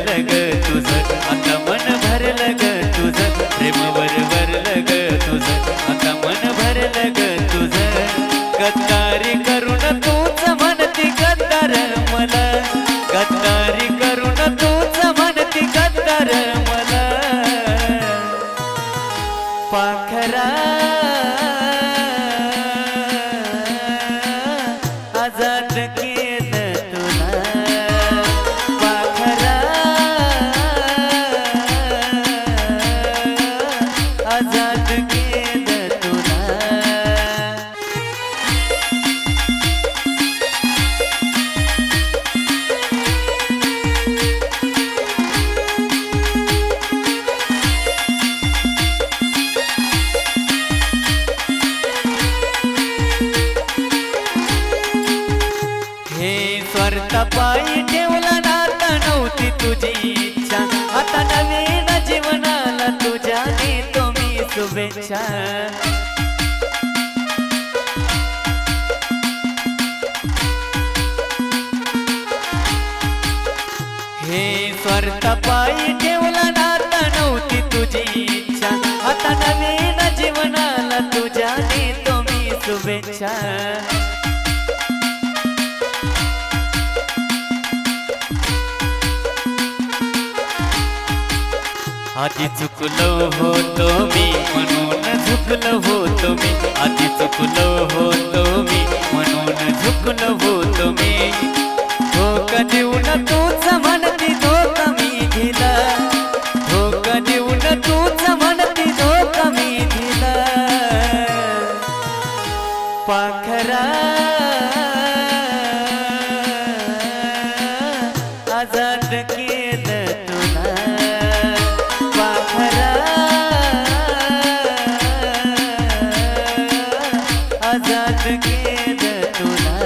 भरलं ग तुझं, आता मन भरलं ग तुझं, प्रेमावर भरलं ग तुझं, आता मन भरलं ग तुझं. गद्दारी करून तूच म्हणती गद्दार मला, गद्दारी करून तूच म्हणती गद्दार मला. पाखरा आजाद केलं तुला, पाखरा आजाद केलं तुला. स्वार्थापायी ठेवला नाता नव्हती तुझी इच्छा, आता नवीन जीवनाला तुझ्या देतो मी शुभेच्छा. हे स्वार्थापायी ठेवला नाता नव्हती तुझी इच्छा, आता नवीन जीवनाला तुझ्या देतो मी शुभेच्छा. आधी चुकलो होतो मी म्हणून झुकलो होतो मी, आधी चुकलो होतो मी म्हणून झुकलो होतो मी. धोका देऊन तूच म्हणती धोका मी दिला, धोका देऊन तूच म्हणती धोका मी दिला. पाखरा आजाद केलं तुला, पाखरा आजाद केलं तुला.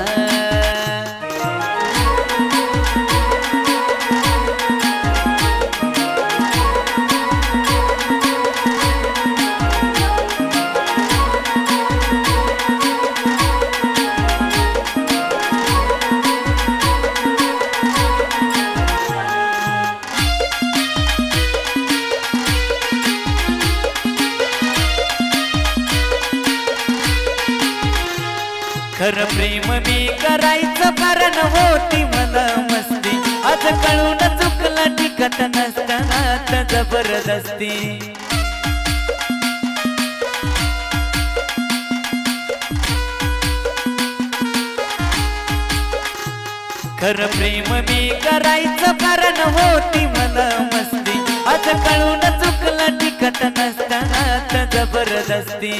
खरं प्रेम मी करायचं कारण होती मला मस्ती, आज कळून चुकलं टिकत नसताना आता जबरदस्ती. खरं प्रेम मी करायचं कारण होती मला मस्ती, आज कळून चुकलं टिकत नसताना आता जबरदस्ती.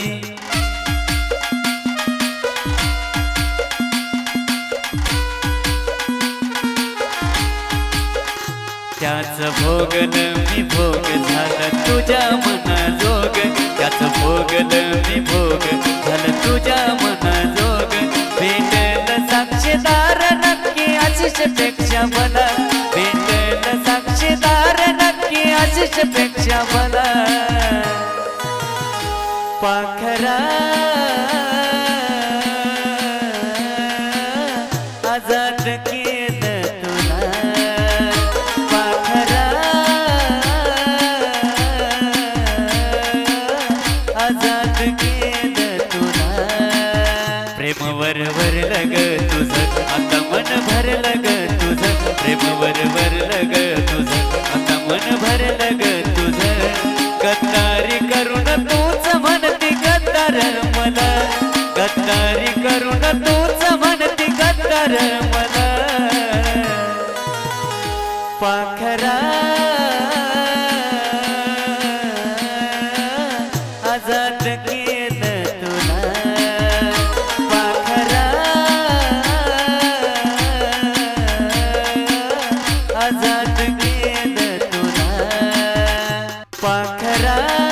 त्याच भोगलं मी भोग झालं तुझ्या मनाजोग, त्याच भोगलं मी भोग झालं तुझ्या मनाजोग. भेटलं साक्षीदार नक्की आशिषपेक्षा मला, भेटलं साक्षीदार नक्की आशिषपेक्षा मला. पाखरा आजाद केलं तुला, आजाद केलं तुला. प्रेमावर भरलं ग तुझं, आता मन भरलं ग तुझं, प्रेमावर भरलं ग तुझं, आता मन भरलं ग तुझं. गद्दारी करून तूच म्हणती गद्दार मला, गद्दारी करून तूच म्हणती गद्दार मला. पाखरा आजाद केलं तुला, पाखरा आजाद केलं तुला, पाखरा.